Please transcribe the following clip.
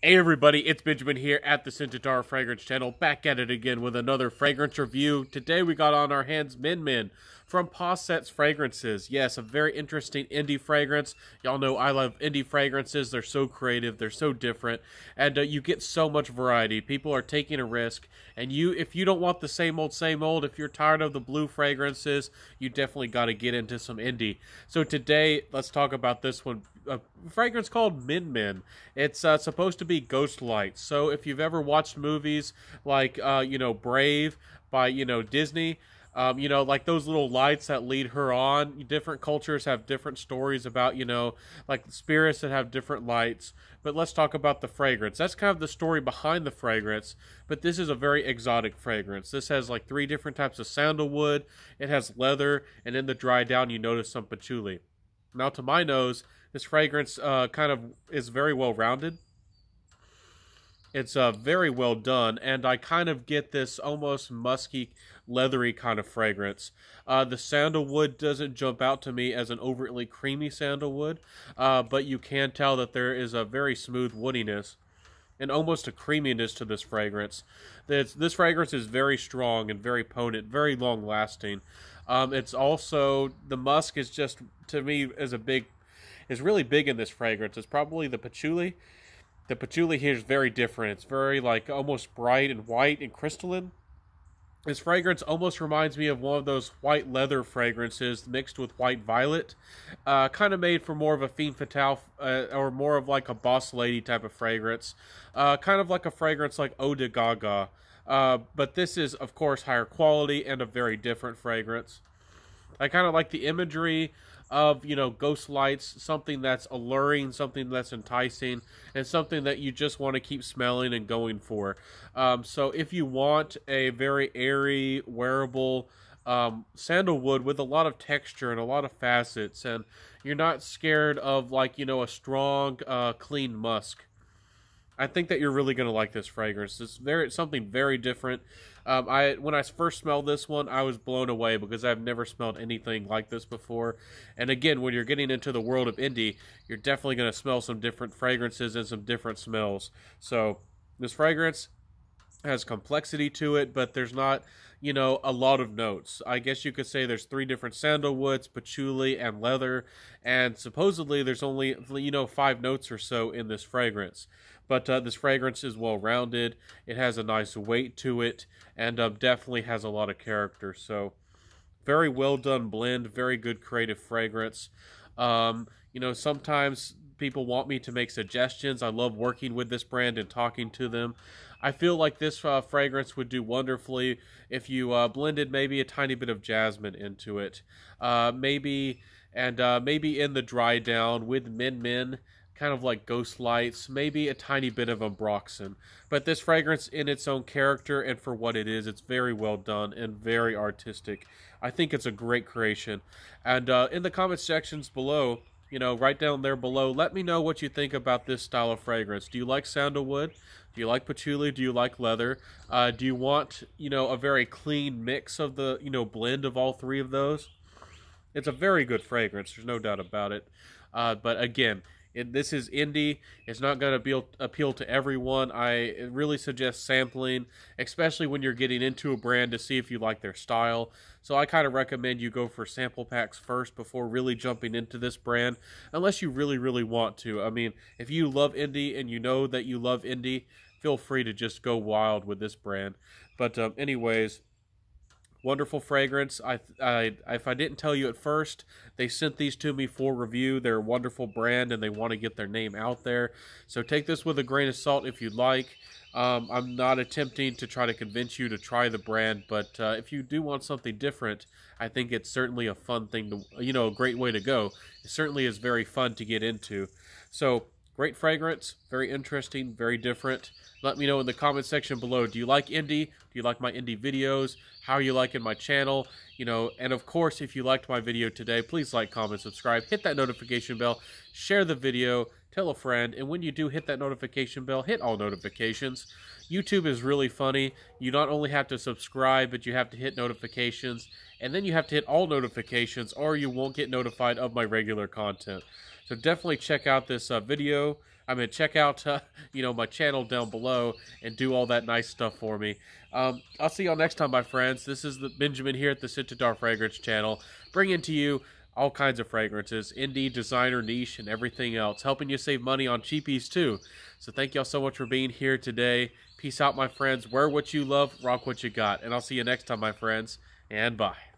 Hey everybody, it's Benjamin here at the Centaur Fragrance Channel, back at it again with another fragrance review. Today we got on our hands Min Min from Possets Fragrances. Yes, a very interesting indie fragrance. Y'all know I love indie fragrances. They're so creative, they're so different, and you get so much variety. People are taking a risk, and if you don't want the same old, if you're tired of the blue fragrances, you definitely got to get into some indie. So today, let's talk about this one. A fragrance called Min Min. It's supposed to be ghost light. So if you've ever watched movies like Brave by Disney, like those little lights that lead her on. Different cultures have different stories about like spirits that have different lights. But let's talk about the fragrance. That's kind of the story behind the fragrance. But this is a very exotic fragrance. This has like 3 different types of sandalwood. It has leather, and in the dry down you notice some patchouli. Now, to my nose, this fragrance kind of is very well rounded. It's very well done, and I kind of get this almost musky, leathery kind of fragrance. The sandalwood doesn't jump out to me as an overtly creamy sandalwood, but you can tell that there is a very smooth woodiness and almost a creaminess to this fragrance. This fragrance is very strong and very potent, very long-lasting. It's also, the musk is just, to me, is really big in this fragrance. It's probably the patchouli. The patchouli here is very different. It's very, like, almost bright and white and crystalline. This fragrance almost reminds me of one of those white leather fragrances mixed with white violet. Kind of made for more of a femme fatale, or more of like a boss lady type of fragrance. Kind of like a fragrance like Eau de Gaga. But this is, of course, higher quality and a very different fragrance. I kind of like the imagery of, ghost lights, something that's alluring, something that's enticing, and something that you just want to keep smelling and going for. So if you want a very airy, wearable sandalwood with a lot of texture and a lot of facets, and you're not scared of, like, a strong, clean musk, I think that you're really going to like this fragrance. It's something very different. When I first smelled this one, I was blown away because I've never smelled anything like this before. And again, when you're getting into the world of indie, you're definitely going to smell some different fragrances and some different smells. So this fragrance has complexity to it, but there's not, a lot of notes. I guess you could say there's 3 different sandalwoods, patchouli, and leather, and supposedly there's only, 5 notes or so in this fragrance. But this fragrance is well-rounded. It has a nice weight to it, and definitely has a lot of character. So, very well-done blend, very good creative fragrance. Sometimes people want me to make suggestions. I love working with this brand and talking to them. I feel like this fragrance would do wonderfully if you blended maybe a tiny bit of jasmine into it. Maybe in the dry down with Min Min, kind of like ghost lights, maybe a tiny bit of ambroxan. But this fragrance, in its own character and for what it is, it's very well done and very artistic. I think it's a great creation. And in the comment sections below, right down there below, let me know what you think about this style of fragrance. Do you like sandalwood? Do you like patchouli? Do you like leather? Do you want, a very clean mix of the, blend of all 3 of those? It's a very good fragrance. There's no doubt about it. But again, this is indie. It's not going to appeal to everyone. I really suggest sampling, especially when you're getting into a brand, to see if you like their style. So I kind of recommend you go for sample packs first before really jumping into this brand, unless you really, really want to. I mean, if you love indie and you know that you love indie, feel free to just go wild with this brand. But anyways, wonderful fragrance. If I didn't tell you at first, they sent these to me for review. They're a wonderful brand, and they want to get their name out there. So take this with a grain of salt if you'd like. I'm not attempting to try to convince you to try the brand, but if you do want something different, I think it's certainly a fun thing to, a great way to go. It certainly is very fun to get into. So, great fragrance, very interesting, very different. Let me know in the comment section below. Do you like indie? Do you like my indie videos? How are you liking my channel? And of course, if you liked my video today, please like, comment, subscribe, hit that notification bell, share the video, tell a friend, and when you do hit that notification bell, hit all notifications. YouTube is really funny. You not only have to subscribe, but you have to hit notifications, and then you have to hit all notifications, or you won't get notified of my regular content. So definitely check out this video. check out my channel down below and do all that nice stuff for me. I'll see y'all next time, my friends. This is Benjamin here at the Scented Dar Fragrance channel, bringing to you all kinds of fragrances, indie, designer, niche, and everything else, helping you save money on cheapies too. So thank y'all so much for being here today. Peace out, my friends. Wear what you love, rock what you got, and I'll see you next time, my friends, and bye.